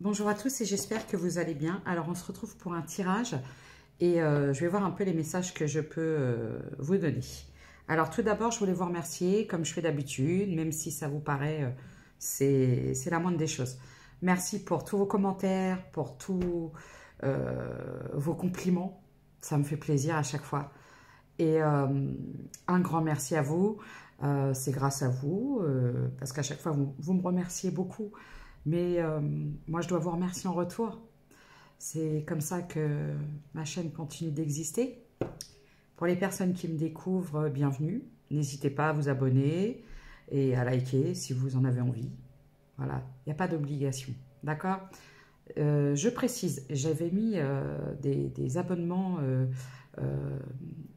Bonjour à tous et j'espère que vous allez bien. Alors on se retrouve pour un tirage et je vais voir un peu les messages que je peux vous donner. Alors tout d'abord je voulais vous remercier comme je fais d'habitude, même si ça vous paraît, c'est la moindre des choses. Merci pour tous vos commentaires, pour tous vos compliments, ça me fait plaisir à chaque fois. Et un grand merci à vous, c'est grâce à vous, parce qu'à chaque fois vous me remerciez beaucoup. Mais moi, je dois vous remercier en retour. C'est comme ça que ma chaîne continue d'exister. Pour les personnes qui me découvrent, bienvenue. N'hésitez pas à vous abonner et à liker si vous en avez envie. Voilà, il n'y a pas d'obligation. D'accord ? Je précise, j'avais mis des abonnements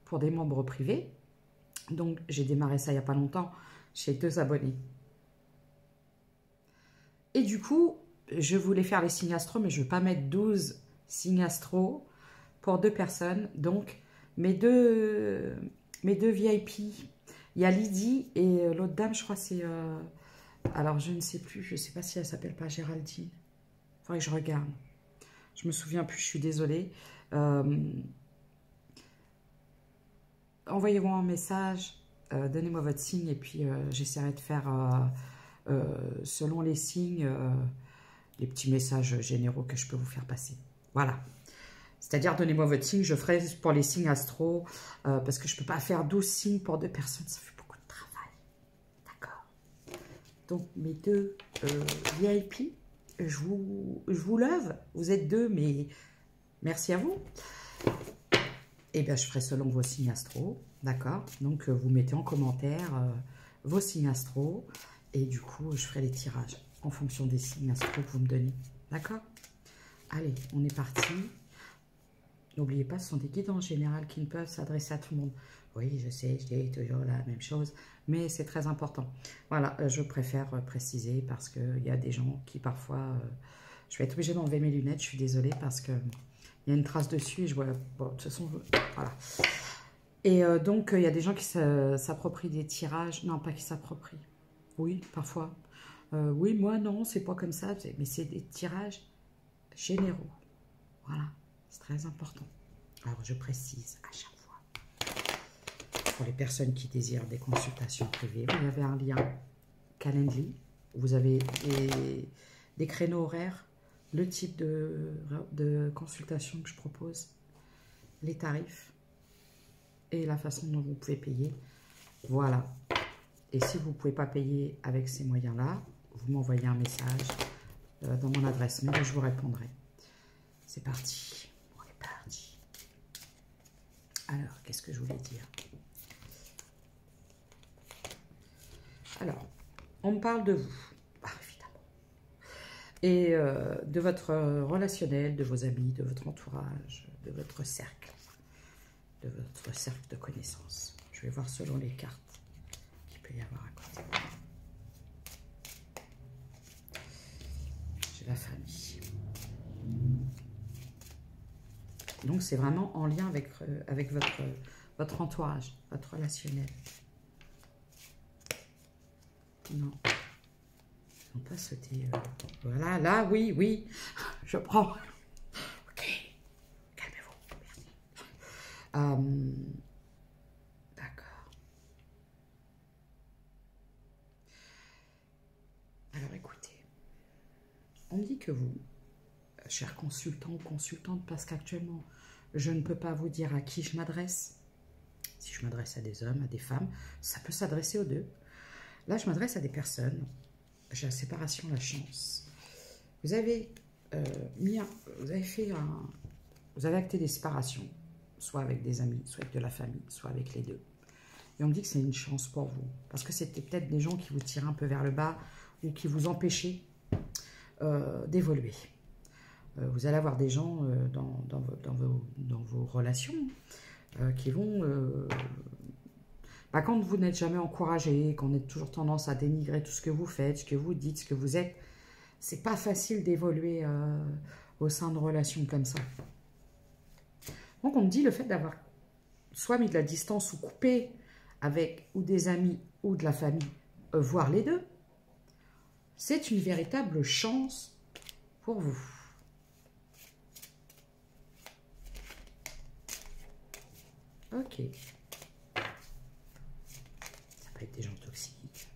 pour des membres privés. Donc, j'ai démarré ça il n'y a pas longtemps. J'ai 2 abonnés. Et du coup, je voulais faire les signes astro, mais je ne veux pas mettre 12 signes astro pour 2 personnes. Donc, mes deux VIP, il y a Lydie et l'autre dame, je crois c'est... alors, je ne sais plus, je ne sais pas si elle s'appelle pas Géraldine. Il faudrait que je regarde. Je me souviens plus, je suis désolée. Envoyez-moi un message, donnez-moi votre signe et puis j'essaierai de faire... selon les signes, les petits messages généraux que je peux vous faire passer. Voilà. C'est-à-dire, donnez-moi votre signe, je ferai pour les signes astro, parce que je ne peux pas faire 12 signes pour 2 personnes, ça fait beaucoup de travail. D'accord. Donc, mes 2 VIP, je vous lève. Vous êtes 2, mais merci à vous. Et bien, je ferai selon vos signes astro. D'accord. Donc, vous mettez en commentaire vos signes astro. Et du coup, je ferai les tirages en fonction des signes astro que vous me donnez. D'accord? Allez, on est parti. N'oubliez pas, ce sont des guides en général qui ne peuvent s'adresser à tout le monde. Oui, je sais, je dis toujours la même chose, mais c'est très important. Voilà, je préfère préciser parce qu'il y a des gens qui parfois... je vais être obligée d'enlever mes lunettes, je suis désolée parce qu'il y a une trace dessus et je vois... Bon, de toute façon, voilà. Et donc, il y a des gens qui s'approprient des tirages. Non, pas qui s'approprient. Oui, parfois. Oui, moi, non, c'est pas comme ça. Mais c'est des tirages généraux. Voilà, c'est très important. Alors, je précise à chaque fois. Pour les personnes qui désirent des consultations privées, vous avez un lien Calendly. Vous avez des créneaux horaires, le type de consultation que je propose, les tarifs et la façon dont vous pouvez payer. Voilà. Et si vous ne pouvez pas payer avec ces moyens-là, vous m'envoyez un message dans mon adresse mail et je vous répondrai. C'est parti. On est parti. Alors, qu'est-ce que je voulais dire? Alors, on me parle de vous, évidemment. Et de votre relationnel, de vos amis, de votre entourage, de votre cercle de connaissances. Je vais voir selon les cartes. Peut y avoir à côté. J'ai la famille. Donc c'est vraiment en lien avec votre entourage, votre relationnel. Non. Ils n'ont pas sauté. Voilà, là, oui, oui. Je prends. Ok. Calmez-vous. Merci. On me dit que vous, chers consultants ou consultantes, parce qu'actuellement, je ne peux pas vous dire à qui je m'adresse. Si je m'adresse à des hommes, à des femmes, ça peut s'adresser aux deux. Là, je m'adresse à des personnes. J'ai la séparation, la chance. Vous avez vous avez acté des séparations, soit avec des amis, soit avec de la famille, soit avec les deux. Et on me dit que c'est une chance pour vous, parce que c'était peut-être des gens qui vous tiraient un peu vers le bas ou qui vous empêchaient d'évoluer. Vous allez avoir des gens dans vos relations qui vont... quand vous n'êtes jamais encouragé, qu'on ait toujours tendance à dénigrer tout ce que vous faites, ce que vous dites, ce que vous êtes, c'est pas facile d'évoluer au sein de relations comme ça. Donc on me dit le fait d'avoir soit mis de la distance ou coupé avec ou des amis ou de la famille, voire les deux, c'est une véritable chance pour vous. Ok. Ça peut être des gens toxiques.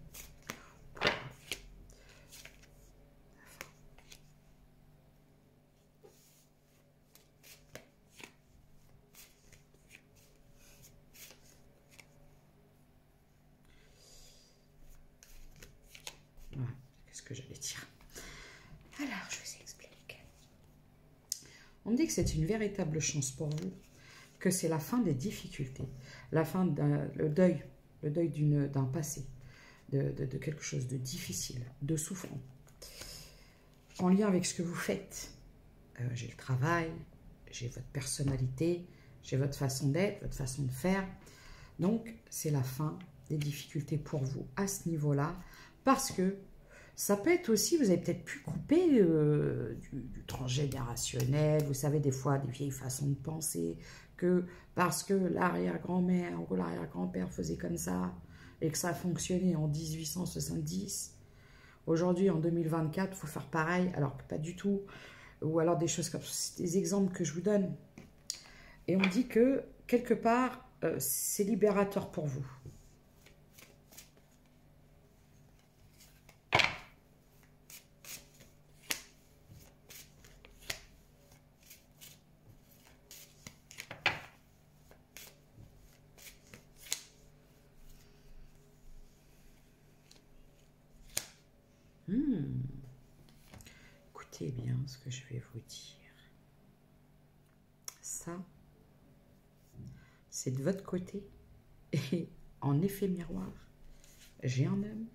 Voilà. Qu'est-ce que j'allais dire? Alors, je vous explique. On me dit que c'est une véritable chance pour vous, que c'est la fin des difficultés, la fin le deuil d'un passé, de quelque chose de difficile, de souffrant. En lien avec ce que vous faites, j'ai le travail, j'ai votre personnalité, j'ai votre façon d'être, votre façon de faire. Donc, c'est la fin des difficultés pour vous à ce niveau-là, parce que ça peut être aussi, vous avez peut-être pu couper du transgénérationnel, vous savez, des fois, des vieilles façons de penser, que parce que l'arrière-grand-mère ou l'arrière-grand-père faisait comme ça, et que ça a fonctionné en 1870, aujourd'hui, en 2024, il faut faire pareil, alors que pas du tout, ou alors des choses comme ça, c'est des exemples que je vous donne. Et on dit que, quelque part, c'est libérateur pour vous. Écoutez bien ce que je vais vous dire. Ça, c'est de votre côté. Et en effet miroir, j'ai un homme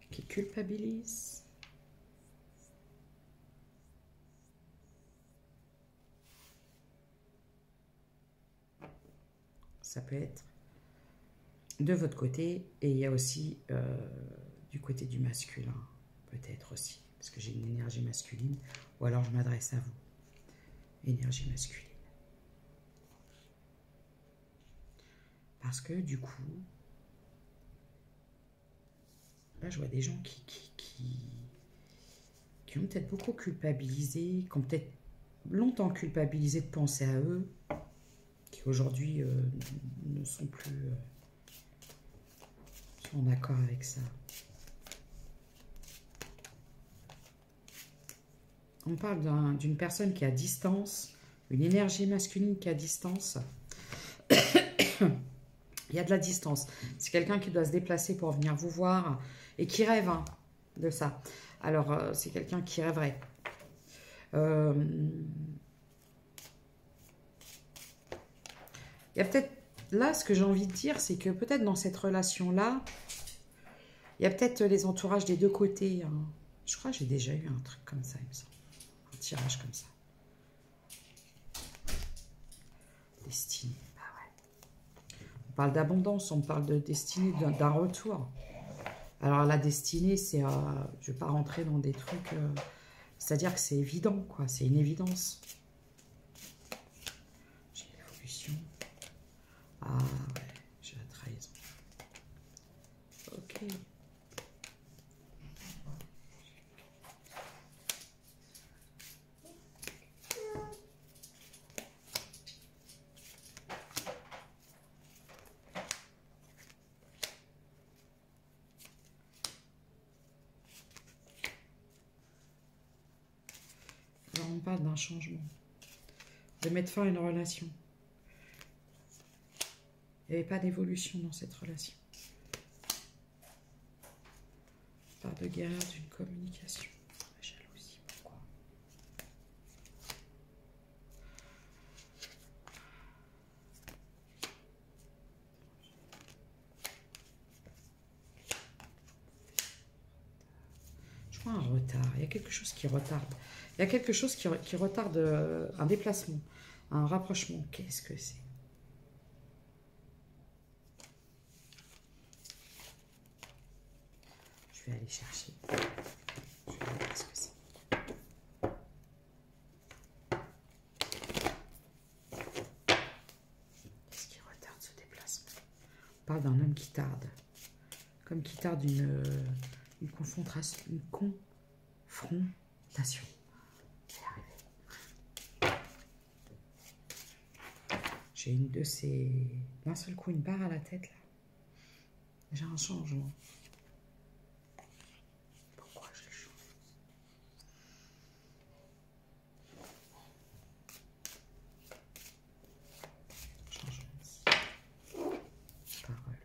qui culpabilise. Ça peut être de votre côté, et il y a aussi du côté du masculin, peut-être aussi, parce que j'ai une énergie masculine, ou alors je m'adresse à vous. Énergie masculine. Parce que du coup, là je vois des gens qui ont peut-être beaucoup culpabilisé, qui ont peut-être longtemps culpabilisé de penser à eux, qui aujourd'hui ne sont plus en accord avec ça. On parle d'une personne qui est à distance, une énergie masculine qui est à distance. Il y a de la distance. C'est quelqu'un qui doit se déplacer pour venir vous voir et qui rêve de ça. Alors, c'est quelqu'un qui rêverait. Il y a peut-être, là, ce que j'ai envie de dire, c'est que peut-être dans cette relation-là, il y a peut-être les entourages des deux côtés. Hein. Je crois que j'ai déjà eu un truc comme ça, il me semble. Un tirage comme ça. Destinée. Bah ouais. On parle d'abondance, on parle de destinée, d'un retour. Alors la destinée, c'est... je ne vais pas rentrer dans des trucs... c'est-à-dire que c'est évident, quoi. C'est une évidence. J'ai l'évolution. Ah ouais, j'ai la trahison. Ok. Alors on parle d'un changement. De mettre fin à une relation. Il n'y avait pas d'évolution dans cette relation. On parle de guerre, d'une communication. La jalousie, pourquoi? Je vois un retard. Il y a quelque chose qui retarde. Il y a quelque chose qui retarde un déplacement, un rapprochement. Qu'est-ce que c'est? Je vais aller chercher. Je vais voir ce que c'est. Qu'est-ce qui retarde ce déplacement? On parle d'un homme qui tarde. Comme qui tarde une confrontation, une confrontation. Attention. Je vais y arriver. J'ai une de ces... D'un seul coup, une barre à la tête, là. J'ai un changement. Pourquoi je le change? Changement ici. Parole.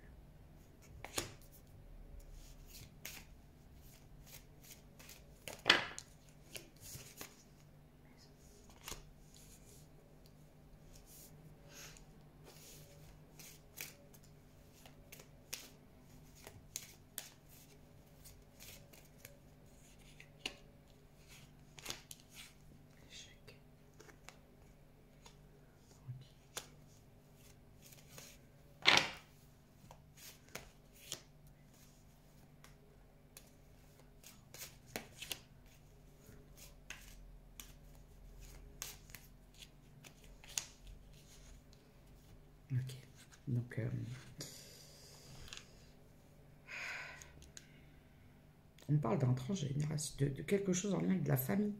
Ok, donc on parle d'un transgénération, de quelque chose en lien avec de la famille.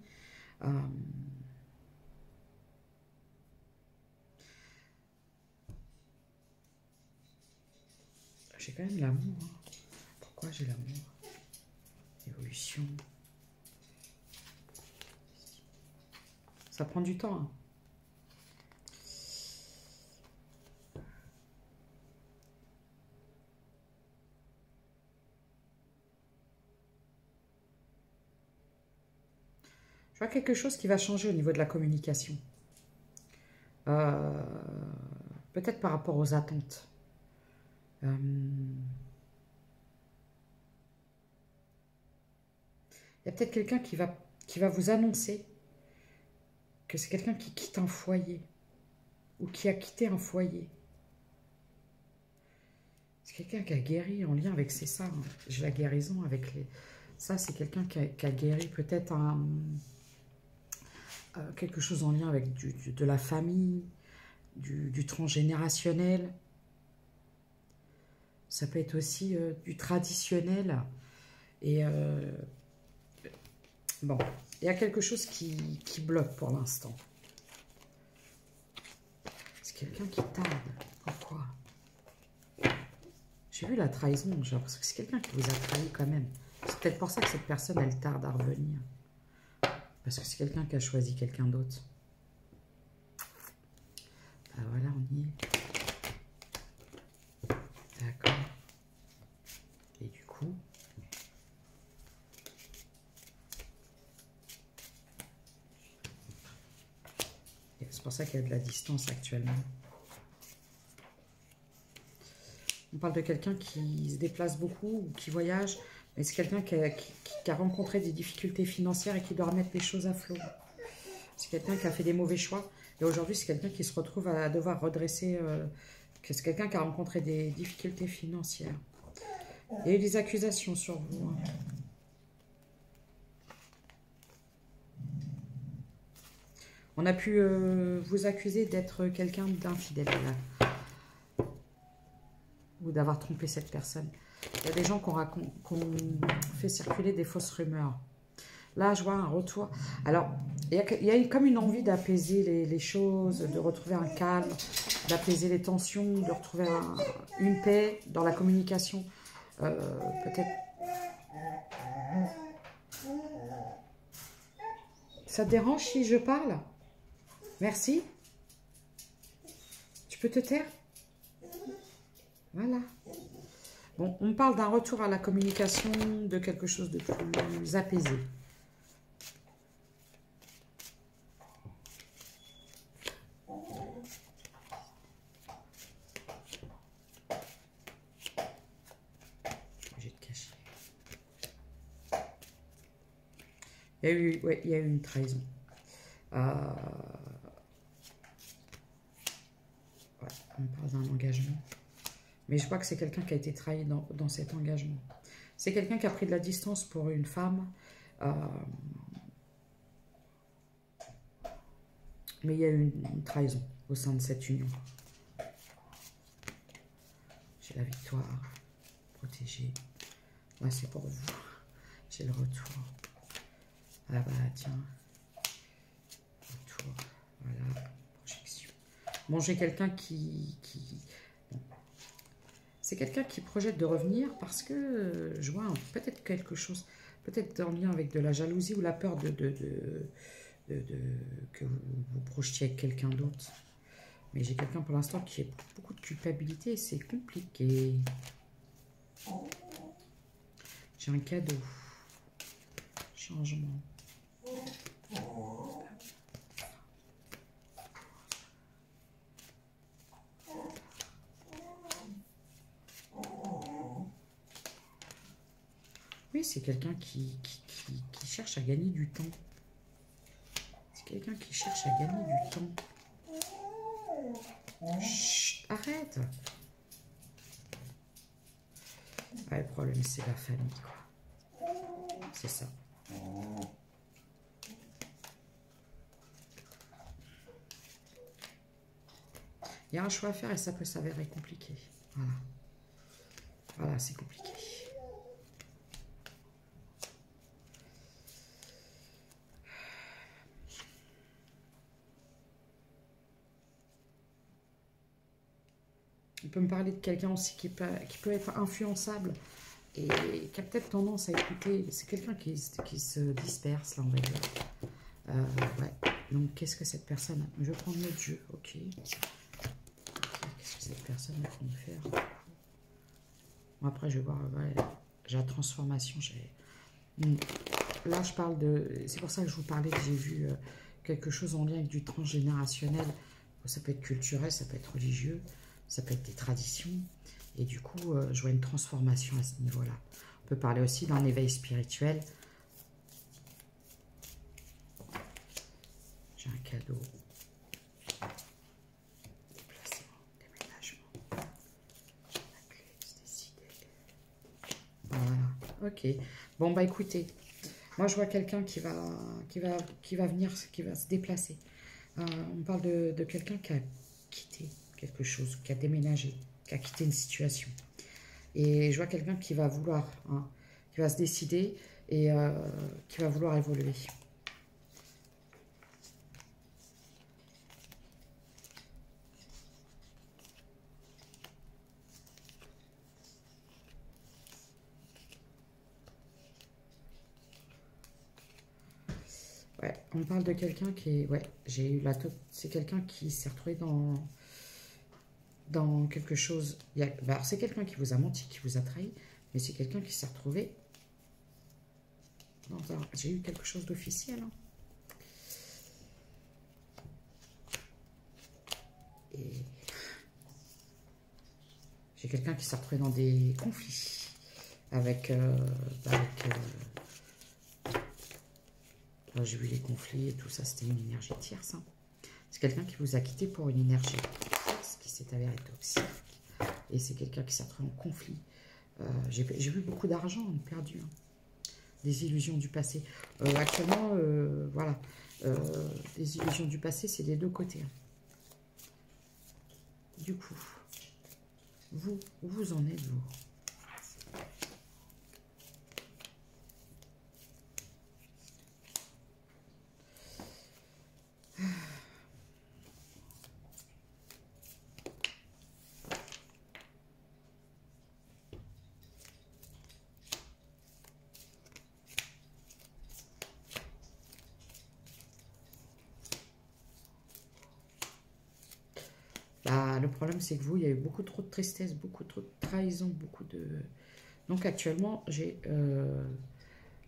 J'ai quand même l'amour. Hein. Pourquoi j'ai l'amour? Évolution. Ça prend du temps. Hein. Je vois quelque chose qui va changer au niveau de la communication. Peut-être par rapport aux attentes. Il y a peut-être quelqu'un qui va vous annoncer que c'est quelqu'un qui quitte un foyer ou qui a quitté un foyer. C'est quelqu'un qui a guéri en lien avec, c'est ça, hein. J'ai la guérison avec les... Ça, c'est quelqu'un qui a guéri peut-être quelque chose en lien avec de la famille, du transgénérationnel. Ça peut être aussi du traditionnel. Et bon, il y a quelque chose qui bloque pour l'instant. C'est quelqu'un qui tarde. Pourquoi? J'ai vu la trahison. J'ai l'impression que c'est quelqu'un qui vous a trahi quand même. C'est peut-être pour ça que cette personne, elle tarde à revenir. Parce que c'est quelqu'un qui a choisi quelqu'un d'autre. Ben voilà, on y est. D'accord. Et du coup... C'est pour ça qu'il y a de la distance actuellement. On parle de quelqu'un qui se déplace beaucoup ou qui voyage. Mais c'est quelqu'un qui a rencontré des difficultés financières et qui doit remettre les choses à flot. C'est quelqu'un qui a fait des mauvais choix. Et aujourd'hui, c'est quelqu'un qui se retrouve à devoir redresser... c'est quelqu'un qui a rencontré des difficultés financières. Il y a eu des accusations sur vous. Hein. On a pu vous accuser d'être quelqu'un d'infidèle. Ou d'avoir trompé cette personne. Il y a des gens qui ont fait circuler des fausses rumeurs. Là, je vois un retour. Alors, il y a comme une envie d'apaiser les choses, de retrouver un calme, d'apaiser les tensions, de retrouver une paix dans la communication. Peut-être... Ça te dérange si je parle? Merci. Tu peux te taire? Voilà. Bon, on parle d'un retour à la communication, de quelque chose de plus apaisé. J'ai te caché. Il y a eu une trahison. Ouais, on parle d'un engagement. Mais je crois que c'est quelqu'un qui a été trahi dans cet engagement. C'est quelqu'un qui a pris de la distance pour une femme. Mais il y a eu une trahison au sein de cette union. J'ai la victoire. Protégée. Ouais, c'est pour vous. J'ai le retour. Ah bah tiens. Retour. Voilà. Projection. Bon, j'ai quelqu'un qui... Bon. C'est quelqu'un qui projette de revenir parce que je vois peut-être quelque chose, peut-être en lien avec de la jalousie ou la peur que vous projetiez avec quelqu'un d'autre. Mais j'ai quelqu'un pour l'instant qui a beaucoup de culpabilité et c'est compliqué. J'ai un cadeau. Changement. Oui, c'est quelqu'un qui cherche à gagner du temps. C'est quelqu'un qui cherche à gagner du temps. Chut, arrête. Ah, le problème, c'est la famille, quoi. C'est ça. Il y a un choix à faire et ça peut s'avérer compliqué. Voilà. Voilà, c'est compliqué. On peut me parler de quelqu'un aussi qui peut être influençable et qui a peut-être tendance à écouter. C'est quelqu'un qui se disperse, là, on va dire. Ouais. Donc, qu'est-ce que cette personne... Je vais prendre notre jeu, ok. Qu'est-ce que cette personne a envie de faire? Bon, après, je vais voir... Ouais, j'ai la transformation. Là, je parle de... C'est pour ça que je vous parlais que j'ai vu quelque chose en lien avec du transgénérationnel. Ça peut être culturel, ça peut être religieux. Ça peut être des traditions. Et du coup, je vois une transformation à ce niveau-là. On peut parler aussi d'un éveil spirituel. J'ai un cadeau. Déplacement, déménagement. La clé, se décider. Voilà, ok. Bon, bah écoutez, moi je vois quelqu'un qui va venir, qui va se déplacer. On parle de quelqu'un qui a quitté quelque chose, qui a déménagé, qui a quitté une situation. Et je vois quelqu'un qui va vouloir, hein, qui va se décider et qui va vouloir évoluer. Ouais, on parle de quelqu'un qui est... Ouais, j'ai eu la... C'est quelqu'un qui s'est retrouvé dans quelque chose... Bah, c'est quelqu'un qui vous a menti, qui vous a trahi, mais c'est quelqu'un qui s'est retrouvé... J'ai eu quelque chose d'officiel. Hein. Et... J'ai quelqu'un qui s'est retrouvé dans des conflits avec... Là, j'ai vu les conflits et tout ça, c'était une énergie tierce. Hein. C'est quelqu'un qui vous a quitté pour une énergie tierce qui s'est avérée toxique. Et c'est quelqu'un qui s'est retrouvé en conflit. J'ai vu beaucoup d'argent perdu. Hein. Des illusions du passé. Actuellement, voilà. Des illusions du passé, c'est des deux côtés. Hein. Du coup, vous, où vous en êtes, vous? Bah, le problème, c'est que vous, il y a eu beaucoup trop de tristesse, beaucoup trop de trahison, beaucoup de... Donc, actuellement, j'ai...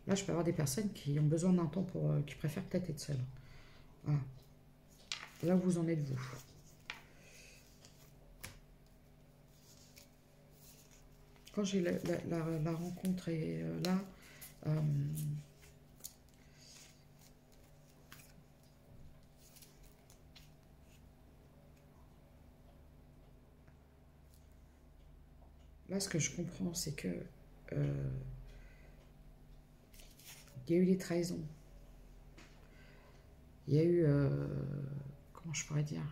Là, je peux avoir des personnes qui ont besoin d'un temps pour... qui préfèrent peut-être être seules. Voilà. Là où vous en êtes, vous. Quand j'ai la rencontre et là... là, ce que je comprends, c'est que... il y a eu des trahisons. Il y a eu... comment je pourrais dire?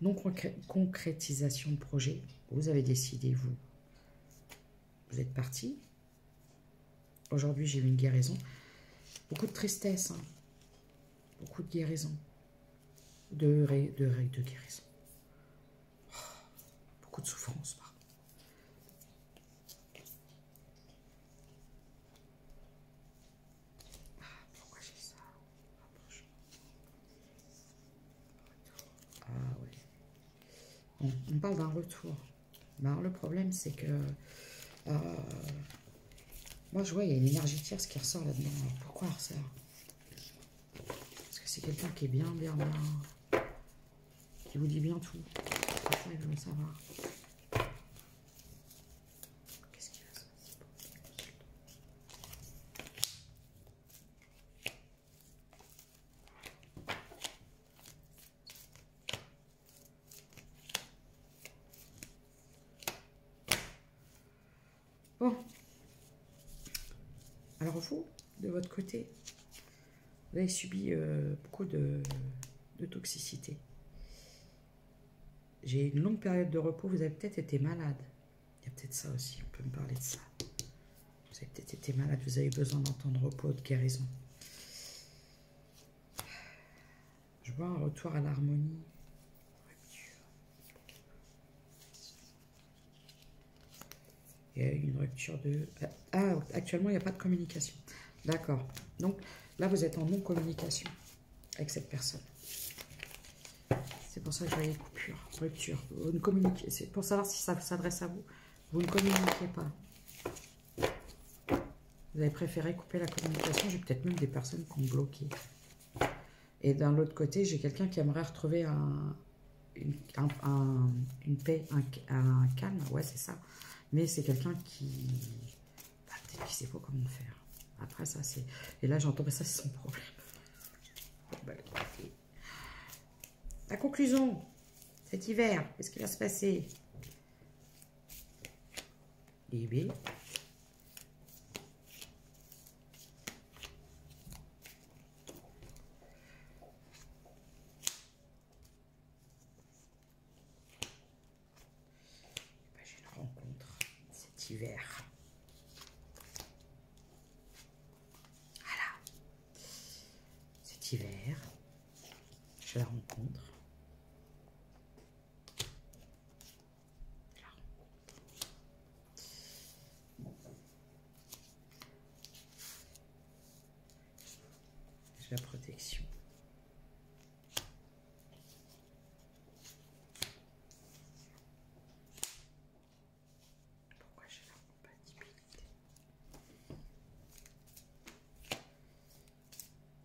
Non-concrétisation de projet. Vous avez décidé, vous êtes parti. Aujourd'hui, j'ai eu une guérison. Beaucoup de tristesse, hein. Beaucoup de guérison. De guérison. Oh, beaucoup de souffrance, pardon. Pourquoi j'ai ça? Ah ouais. On parle d'un retour. Mais alors, le problème, c'est que... moi, je vois, il y a une énergie tierce qui ressort là-dedans. Pourquoi elle ressort? Parce que c'est quelqu'un qui est bien, qui vous dit bien tout. C'est ça que je veux savoir. Qu'est-ce qu'il va se passer? Bon. Alors vous, de votre côté, vous avez subi beaucoup de toxicité. J'ai une longue période de repos, vous avez peut-être été malade. Il y a peut-être ça aussi, on peut me parler de ça. Vous avez peut-être été malade, vous avez besoin d'un temps de repos, de guérison. Je vois un retour à l'harmonie. Il y a eu une rupture de... Ah, actuellement, il n'y a pas de communication. D'accord. Donc, là, vous êtes en non-communication avec cette personne. C'est pour ça que je voyais coupure, rupture. Vous ne communiquez. C'est pour savoir si ça s'adresse à vous. Vous ne communiquez pas. Vous avez préféré couper la communication. J'ai peut-être même des personnes qui ont bloqué. Et d'un l'autre côté, j'ai quelqu'un qui aimerait retrouver une paix, un calme. Ouais, c'est ça. Mais c'est quelqu'un qui... Bah, peut-être qu'il ne sait pas comment faire. Après, ça, c'est... Et là, j'entends, ça, c'est son problème. Bon, bah, la conclusion, cet hiver, qu'est-ce qui va se passer? Bébé. J'ai une rencontre cet hiver. Voilà. Cet hiver, je la rencontre. La protection. Pourquoi j'ai la compatibilité?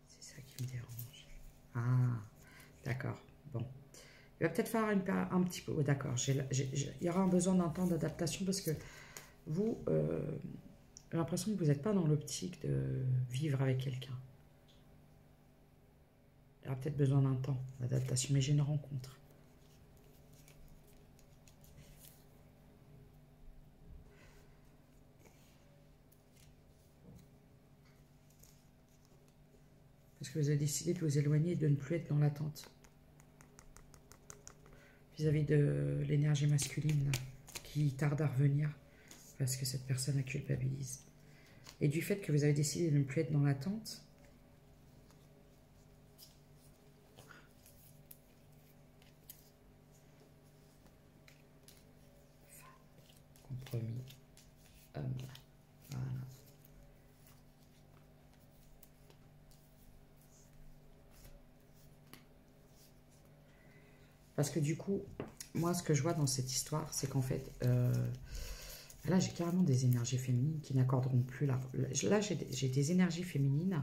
C'est ça qui me dérange. Ah, d'accord. Bon. Il va peut-être faire un petit peu... Oh, d'accord. Il y aura un besoin d'un temps d'adaptation parce que vous, j'ai l'impression que vous n'êtes pas dans l'optique de vivre avec quelqu'un. Il y aura peut-être besoin d'un temps d'adaptation, mais j'ai une rencontre. Parce que vous avez décidé de vous éloigner et de ne plus être dans l'attente. Vis-à-vis de l'énergie masculine là, qui tarde à revenir parce que cette personne la culpabilise. Et du fait que vous avez décidé de ne plus être dans l'attente, compromis, homme, voilà. Parce que du coup, moi ce que je vois dans cette histoire, c'est qu'en fait, là j'ai carrément des énergies féminines qui n'accorderont plus là j'ai des énergies féminines,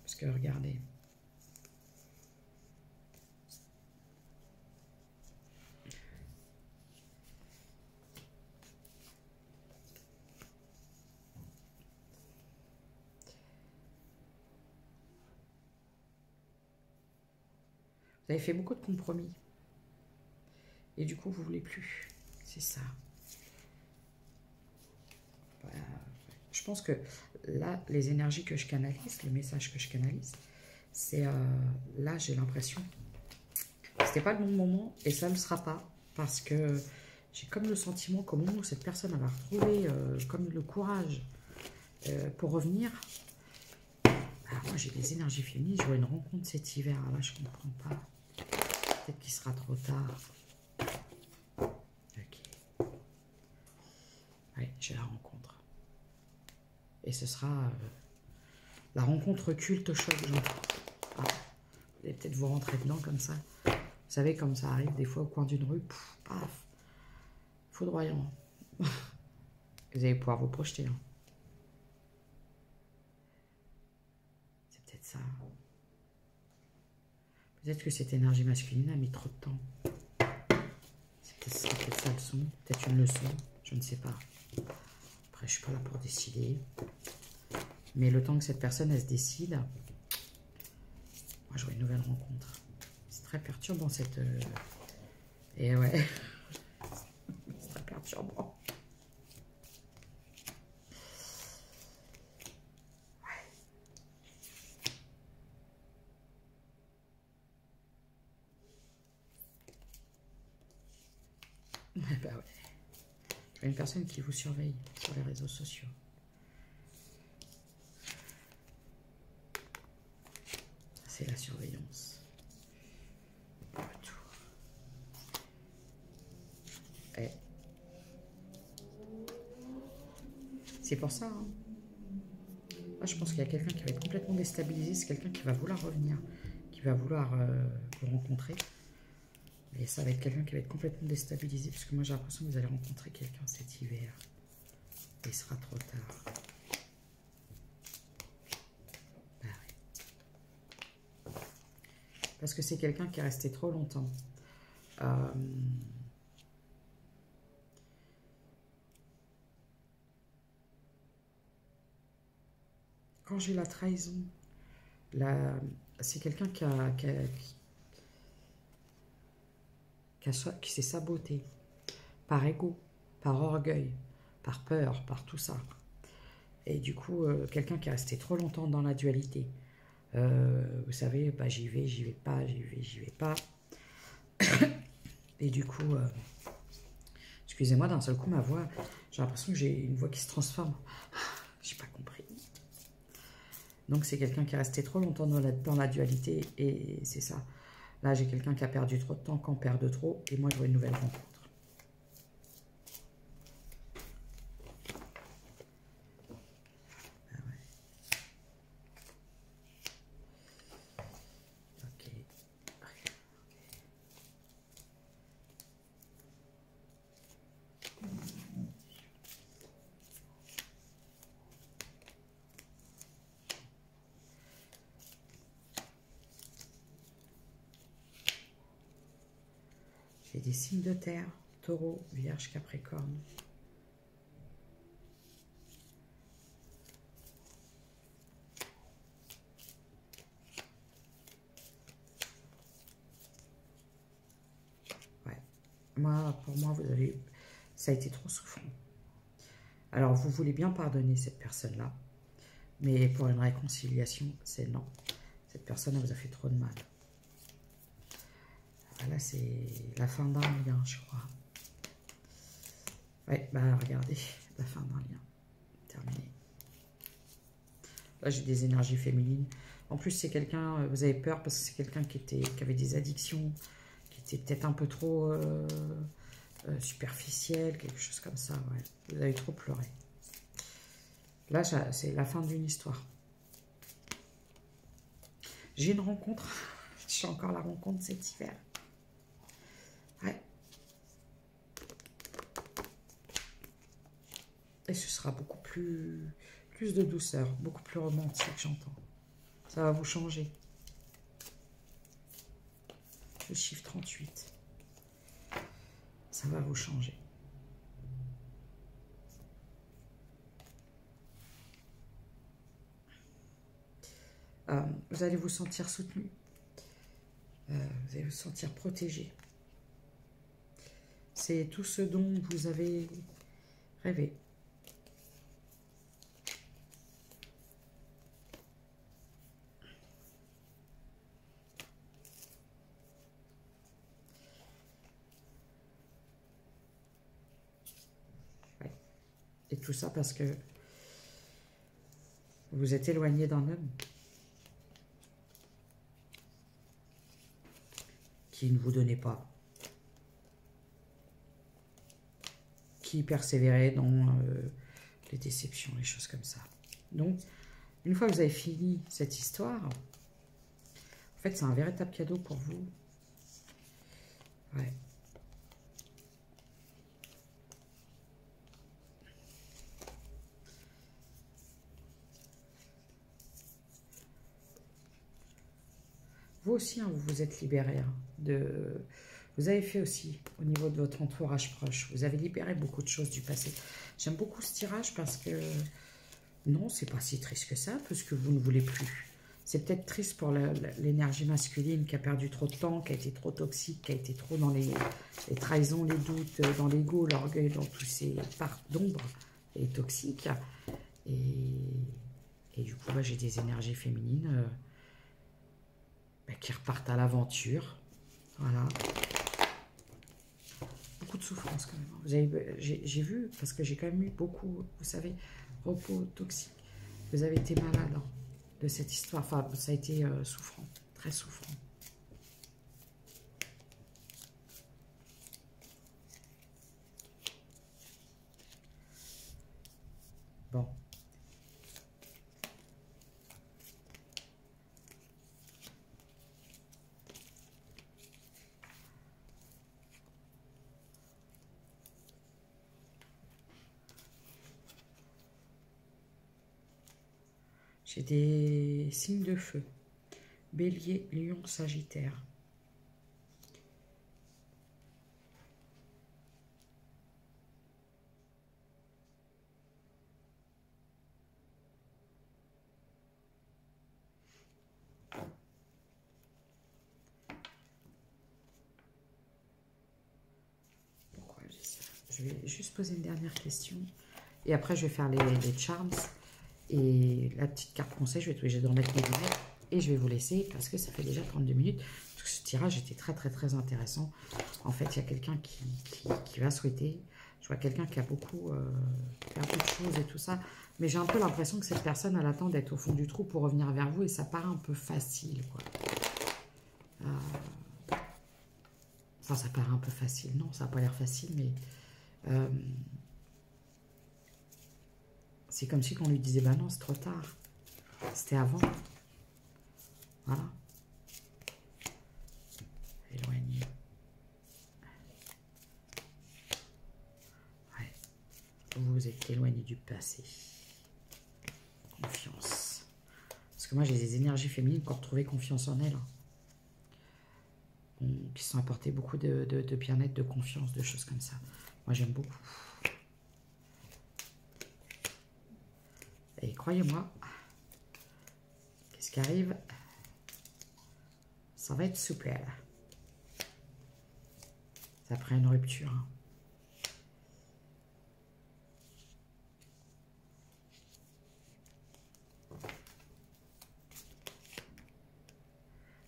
parce que regardez, vous avez fait beaucoup de compromis. Et du coup, vous ne voulez plus. C'est ça. Voilà. Je pense que là, les énergies que je canalise, le message que je canalise, c'est... là, j'ai l'impression que ce n'était pas le bon moment et ça ne le sera pas. Parce que j'ai comme le sentiment qu'au moment où cette personne va retrouver comme le courage pour revenir, bah, Alors moi j'ai des énergies féminines, je vois une rencontre cet hiver. Alors là je comprends pas. Peut-être qu'il sera trop tard. Ok. Ouais, j'ai la rencontre. Et ce sera la rencontre culte choc, j'entends. Ah, vous allez peut-être vous rentrer dedans comme ça. Vous savez comme ça arrive des fois au coin d'une rue. Pouf, paf. Foudroyant. Vous allez pouvoir vous projeter. Hein. C'est peut-être ça. Peut-être que cette énergie masculine a mis trop de temps. C'est peut-être ça le son. Peut-être une leçon. Je ne sais pas. Après, je ne suis pas là pour décider. Mais le temps que cette personne, elle se décide, moi, j'aurai une nouvelle rencontre. C'est très perturbant, cette... Et ouais. C'est très perturbant. Ouais, bah ouais. Il y a une personne qui vous surveille sur les réseaux sociaux. C'est la surveillance. Retour. Et c'est pour ça. Hein. Moi, je pense qu'il y a quelqu'un qui va être complètement déstabilisé. C'est quelqu'un qui va vouloir revenir, qui va vouloir vous rencontrer. Et ça va être quelqu'un qui va être complètement déstabilisé, parce que moi j'ai l'impression que vous allez rencontrer quelqu'un cet hiver. Et il sera trop tard. Bah ouais. Parce que c'est quelqu'un qui est resté trop longtemps. Quand j'ai la trahison, c'est quelqu'un qui s'est saboté par ego, par orgueil, par peur, par tout ça. Et du coup, quelqu'un qui est resté trop longtemps dans la dualité. Vous savez, bah, j'y vais pas, j'y vais pas. Et du coup, excusez-moi, d'un seul coup, ma voix, j'ai l'impression que j'ai une voix qui se transforme. J'ai pas compris. Donc, c'est quelqu'un qui est resté trop longtemps dans la dualité, et c'est ça. Là, j'ai quelqu'un qui a perdu trop de temps, qui en perd de trop, et moi, je vois une nouvelle rencontre. Ah ouais. Ok. J'ai des signes de terre, taureau, vierge, capricorne. Ouais. Pour moi, ça a été trop souffrant. Alors, vous voulez bien pardonner cette personne-là, mais pour une réconciliation, c'est non. Cette personne, elle vous a fait trop de mal. Là, c'est la fin d'un lien, je crois. Ouais, bah regardez, la fin d'un lien. Terminé. Là, j'ai des énergies féminines. En plus, c'est quelqu'un, vous avez peur parce que c'est quelqu'un qui avait des addictions, qui était peut-être un peu trop superficiel, quelque chose comme ça. Ouais. Vous avez trop pleuré. Là, c'est la fin d'une histoire. J'ai une rencontre. J'ai encore la rencontre cet hiver. Ouais. Et ce sera beaucoup plus de douceur, beaucoup plus romantique, j'entends. Ça va vous changer. Le chiffre 38. Ça va vous changer. Vous allez vous sentir soutenu. Vous allez vous sentir protégé. C'est tout ce dont vous avez rêvé. Ouais. Et tout ça parce que vous êtes éloigné d'un homme. qui ne vous donnait pas, qui persévérait dans les déceptions, les choses comme ça. Donc, une fois que vous avez fini cette histoire, en fait, c'est un véritable cadeau pour vous. Ouais. Vous aussi, hein, vous vous êtes libéré de... Vous avez fait aussi, au niveau de votre entourage proche, vous avez libéré beaucoup de choses du passé. J'aime beaucoup ce tirage parce que, non, c'est pas si triste que ça, parce que vous ne voulez plus. C'est peut-être triste pour l'énergie masculine qui a perdu trop de temps, qui a été trop toxique, qui a été trop dans les trahisons, les doutes, dans l'ego, l'orgueil, dans tous ces parts d'ombre et toxiques. Et du coup, j'ai des énergies féminines qui repartent à l'aventure. Voilà. Beaucoup de souffrance quand même. J'ai vu, parce que j'ai quand même eu beaucoup, vous savez, repos toxique. Vous avez été malade de cette histoire. Enfin, ça a été souffrant, très souffrant. Bon. J'ai des signes de feu. Bélier, Lion, Sagittaire. Pourquoi j'ai ça? Je vais juste poser une dernière question. Et après, je vais faire les charms. Et la petite carte conseil, je vais être obligée de remettre mes lunettes. Et je vais vous laisser parce que ça fait déjà 32 minutes. Parce que ce tirage était très, très, très intéressant. En fait, il y a quelqu'un qui va souhaiter. Je vois quelqu'un qui a beaucoup perdu de choses et tout ça. Mais j'ai un peu l'impression que cette personne, elle attend d'être au fond du trou pour revenir vers vous. Et ça paraît un peu facile, quoi. Enfin, ça paraît un peu facile. Non, ça n'a pas l'air facile, mais... c'est comme si on lui disait, bah non, c'est trop tard. C'était avant. Voilà. Éloigné. Ouais. Vous vous êtes éloigné du passé. Confiance. Parce que moi, j'ai des énergies féminines qui ont retrouvé confiance en elles. Qui se sont apportées beaucoup de bien-être, de confiance, de choses comme ça. Moi, j'aime beaucoup. Et croyez-moi, qu'est-ce qui arrive? Ça va être souple. Ça après une rupture.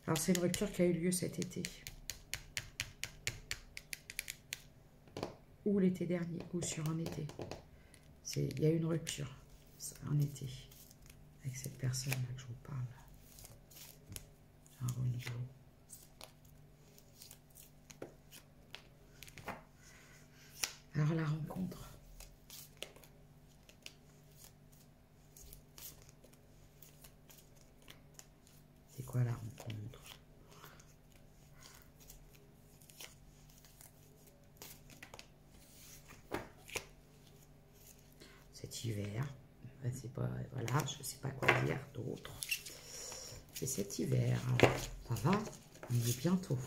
Alors, c'est une rupture qui a eu lieu cet été. Ou l'été dernier, ou sur un été. Il y a eu une rupture, un été, avec cette personne-là que je vous parle. Un renouveau. Alors, la rencontre. C'est quoi la rencontre? Cet hiver, c'est pas, voilà, je sais pas quoi dire d'autre. C'est cet hiver, ça va, on est bientôt.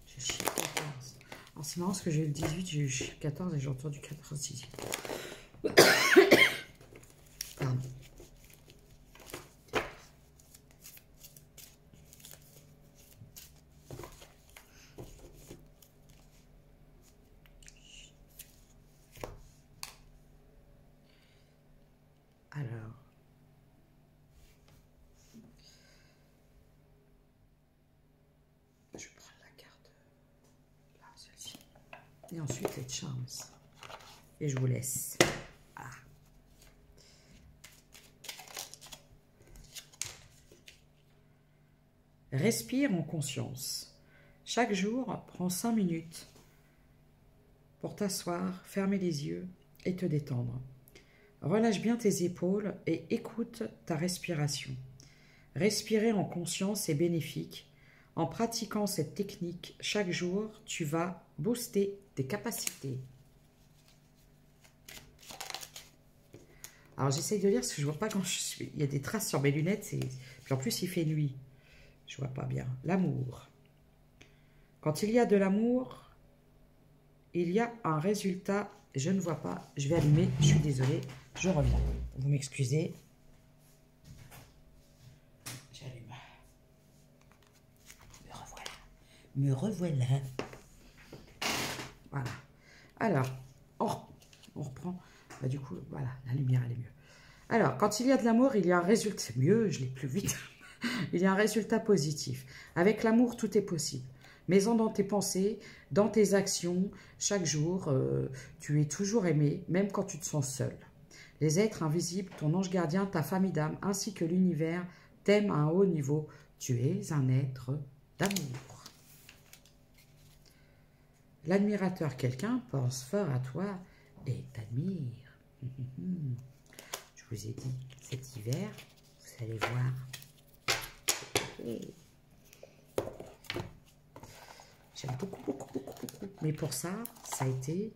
J'ai le chiffre 14. Alors c'est marrant parce que j'ai eu le 18, j'ai eu le chiffre 14 et j'ai entendu 14, 18. Pardon. Alors, je vais prendre la carte, là, celle-ci. Et ensuite les charms. Et je vous laisse. Voilà. Respire en conscience. Chaque jour, prends 5 minutes pour t'asseoir, fermer les yeux et te détendre. Relâche bien tes épaules et écoute ta respiration. Respirer en conscience est bénéfique. En pratiquant cette technique chaque jour, tu vas booster tes capacités. Alors j'essaye de lire parce que je ne vois pas quand je suis. Il y a des traces sur mes lunettes. Puis en plus il fait nuit. Je ne vois pas bien. L'amour. Quand il y a de l'amour, il y a un résultat. Je ne vois pas. Je vais allumer. Je suis désolée. Je reviens. Vous m'excusez. J'allume. Me revoilà. Me revoilà. Voilà. Alors, on reprend. Bah, du coup, voilà, la lumière, elle est mieux. Alors, quand il y a de l'amour, il y a un résultat. C'est mieux, je l'ai plus vite. Il y a un résultat positif. Avec l'amour, tout est possible. Mets-en dans tes pensées, dans tes actions. Chaque jour, tu es toujours aimé, même quand tu te sens seul. Les êtres invisibles, ton ange gardien, ta famille d'âme, ainsi que l'univers, t'aiment à un haut niveau. Tu es un être d'amour. L'admirateur, quelqu'un, pense fort à toi et t'admire. Je vous ai dit, cet hiver, vous allez voir. J'aime beaucoup, beaucoup, beaucoup, beaucoup. Mais pour ça, ça a été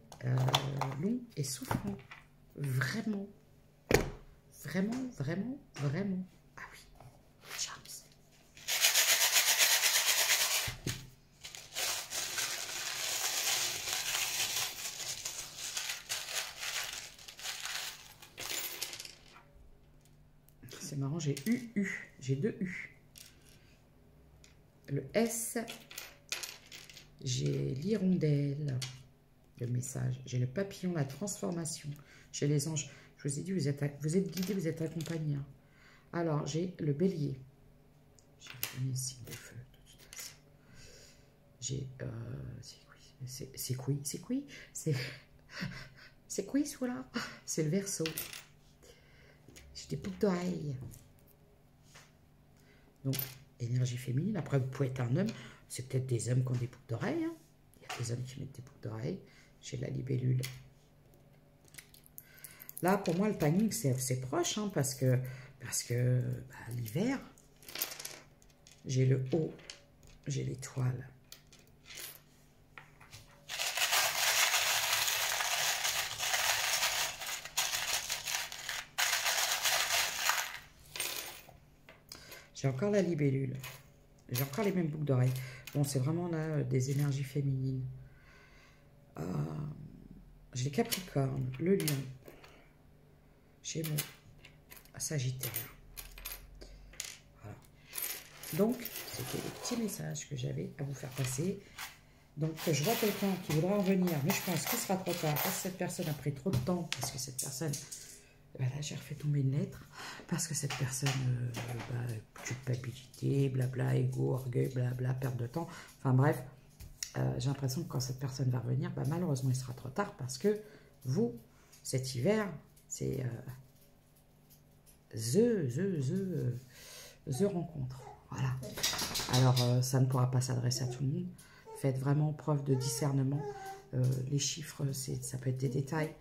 long et souffrant. Vraiment. Vraiment, vraiment, vraiment. Ah oui, Charms. C'est marrant, j'ai U. J'ai 2 U. Le S, j'ai l'hirondelle, le message. J'ai le papillon, la transformation. J'ai les anges. Je vous ai dit, vous êtes guidés, vous êtes accompagnés. Hein. Alors, j'ai le bélier. J'ai donné le signe de feu, de toute façon. J'ai... c'est quoi celui-là? C'est le verseau. J'ai des boucles d'oreilles. Donc, énergie féminine. Après, vous pouvez être un homme. C'est peut-être des hommes qui ont des boucles d'oreilles. Hein. Il y a des hommes qui mettent des boucles d'oreilles. J'ai la libellule. Là, pour moi, le timing, c'est proche. Hein, parce que bah, l'hiver, j'ai le haut. J'ai l'étoile. J'ai encore la libellule. J'ai encore les mêmes boucles d'oreilles. Bon, c'est vraiment là des énergies féminines. J'ai les Capricornes, le Lion, Gémeaux, Sagittaire. Voilà. Donc, c'était le petit message que j'avais à vous faire passer. Donc, je vois quelqu'un qui voudra revenir, mais je pense qu'il sera trop tard parce que cette personne a pris trop de temps, parce que cette personne... Voilà, j'ai refait tomber une lettre parce que cette personne, culpabilité, blabla, égo, orgueil, blabla, perte de temps. Enfin bref, j'ai l'impression que quand cette personne va revenir, bah, malheureusement, il sera trop tard parce que vous, cet hiver, c'est the rencontre. Voilà. Alors, ça ne pourra pas s'adresser à tout le monde. Faites vraiment preuve de discernement. Les chiffres, ça peut être des détails.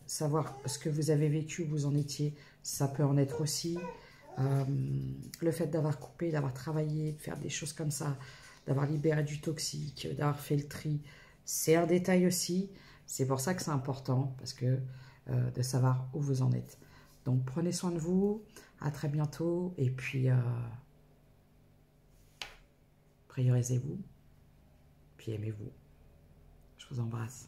Savoir ce que vous avez vécu, où vous en étiez, ça peut en être aussi. Le fait d'avoir coupé, d'avoir travaillé, de faire des choses comme ça, d'avoir libéré du toxique, d'avoir fait le tri, c'est un détail aussi. C'est pour ça que c'est important, parce que de savoir où vous en êtes. Donc prenez soin de vous, à très bientôt, et puis priorisez-vous, puis aimez-vous. Je vous embrasse.